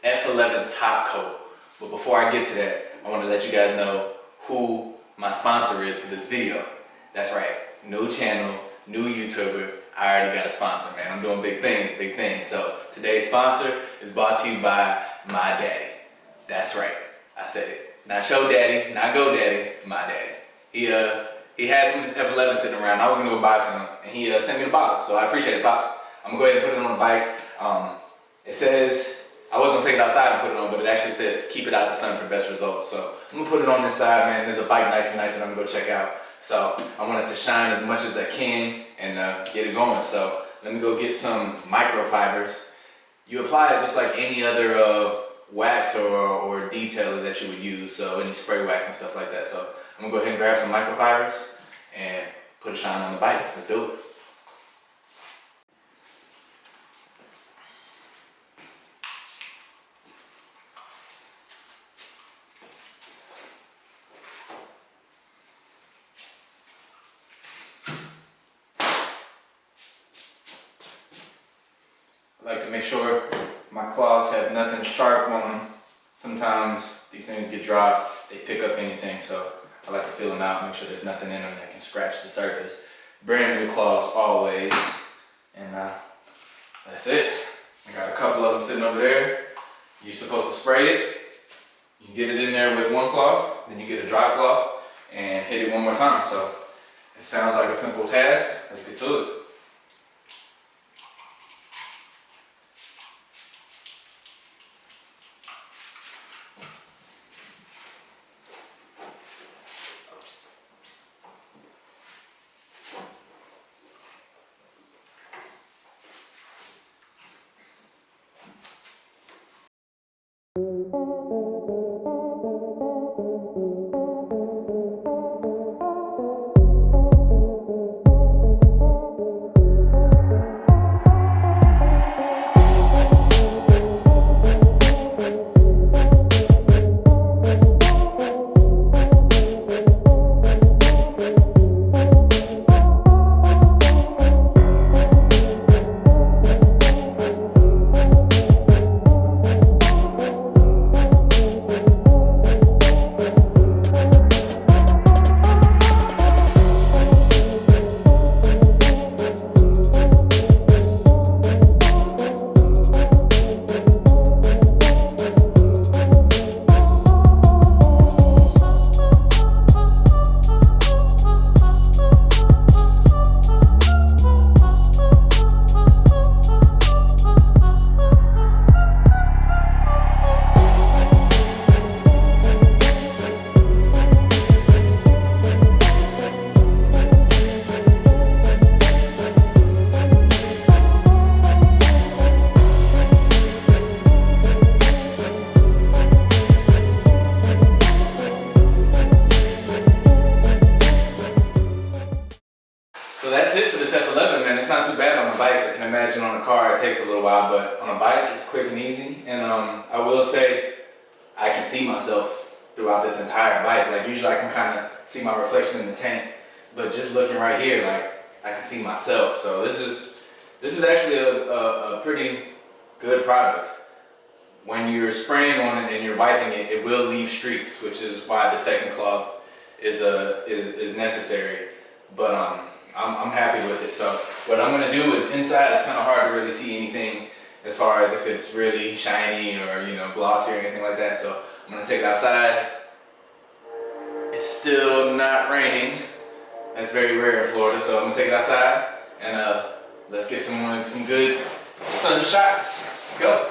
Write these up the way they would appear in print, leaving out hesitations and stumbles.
F11 Top Coat. But before I get to that, I want to let you guys know who my sponsor is for this video. That's right, new channel, new YouTuber. I already got a sponsor, man. I'm doing big things, big things. So today's sponsor is brought to you by my daddy. That's right, I said it. Not show daddy, not go daddy, my daddy. He had some of this F11 sitting around. I was gonna go buy some, and he sent me the bottle. So I appreciate it, Pops. I'm gonna go ahead and put it on the bike. It says, I was gonna take it outside and put it on, but it actually says keep it out the sun for best results. So I'm gonna put it on this side, man. There's a bike night tonight that I'm gonna go check out. So I want it to shine as much as I can and get it going. So let me go get some microfibers. You apply it just like any other wax or detailer that you would use. So any spray wax and stuff like that. So I'm gonna go ahead and grab some microfibers and put a shine on the bike. Let's do it. I like to make sure my cloths have nothing sharp on them. Sometimes these things get dropped, they pick up anything, so I like to feel them out, make sure there's nothing in them that can scratch the surface. Brand new cloths always, and that's it. I got a couple of them sitting over there. You're supposed to spray it. You get it in there with one cloth, then you get a dry cloth and hit it one more time. So it sounds like a simple task. Let's get to it. So that's it for this F11, man. It's not too bad on the bike. I can imagine on a car it takes a little while, but on a bike it's quick and easy. And I will say I can see myself throughout this entire bike. Like usually I can kind of see my reflection in the tank, but just looking right here, like I can see myself. So this is actually a pretty good product. When you're spraying on it and you're wiping it, it will leave streaks, which is why the second cloth is necessary. But I'm happy with it. So what I'm gonna do is inside it's kind of hard to really see anything as far as if it's really shiny or glossy or anything like that. So I'm gonna take it outside. It's still not raining. That's very rare in Florida. So I'm gonna take it outside and let's get some good sun shots. Let's go.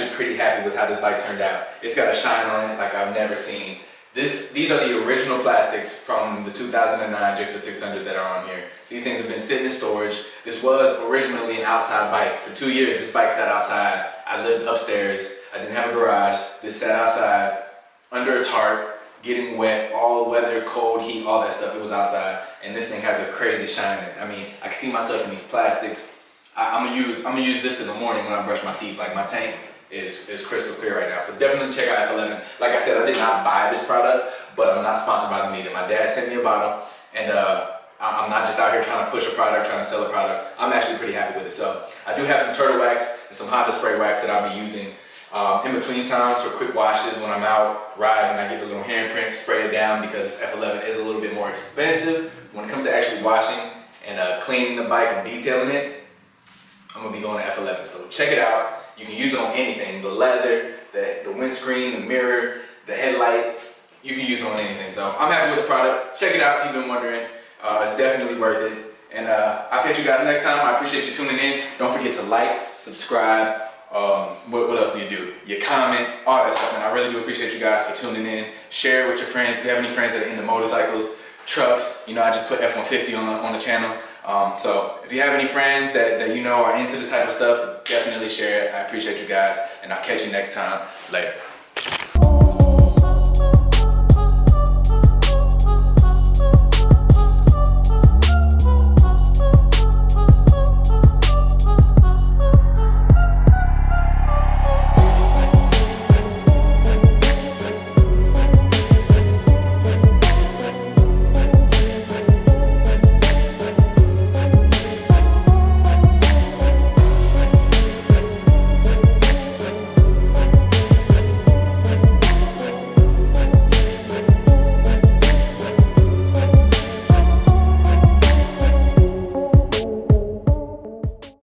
actually pretty happy with how this bike turned out. It's got a shine on it like I've never seen. These are the original plastics from the 2009 Gsxr 600 that are on here. These things have been sitting in storage. This was originally an outside bike. For 2 years, this bike sat outside. I lived upstairs. I didn't have a garage. This sat outside under a tarp, getting wet, all weather, cold, heat, all that stuff. It was outside, and this thing has a crazy shine in it. I mean, I can see myself in these plastics. I'm gonna use this in the morning when I brush my teeth. Like, my tank is crystal clear right now. So definitely check out F11. Like I said, I did not buy this product, but I'm not sponsored by them either. My dad sent me a bottle, and I'm not just out here trying to push a product, trying to sell a product. I'm actually pretty happy with it. So I do have some turtle wax and some Honda spray wax that I'll be using in between times for quick washes when I'm out riding. I get a little handprint, spray it down, because F11 is a little bit more expensive. When it comes to actually washing and cleaning the bike and detailing it, I'm gonna be going to F11. So check it out. You can use it on anything: the leather, the windscreen, the mirror, the headlight. You can use it on anything. So I'm happy with the product. Check it out if you've been wondering. It's definitely worth it. And I'll catch you guys next time. I appreciate you tuning in. Don't forget to like, subscribe. What else do? You comment, all that stuff. And I really do appreciate you guys for tuning in. Share it with your friends. If you have any friends that are into motorcycles, trucks, you know, I just put F150 on the channel. So if you have any friends that you know are into this type of stuff, definitely share it. I appreciate you guys, and I'll catch you next time. Later.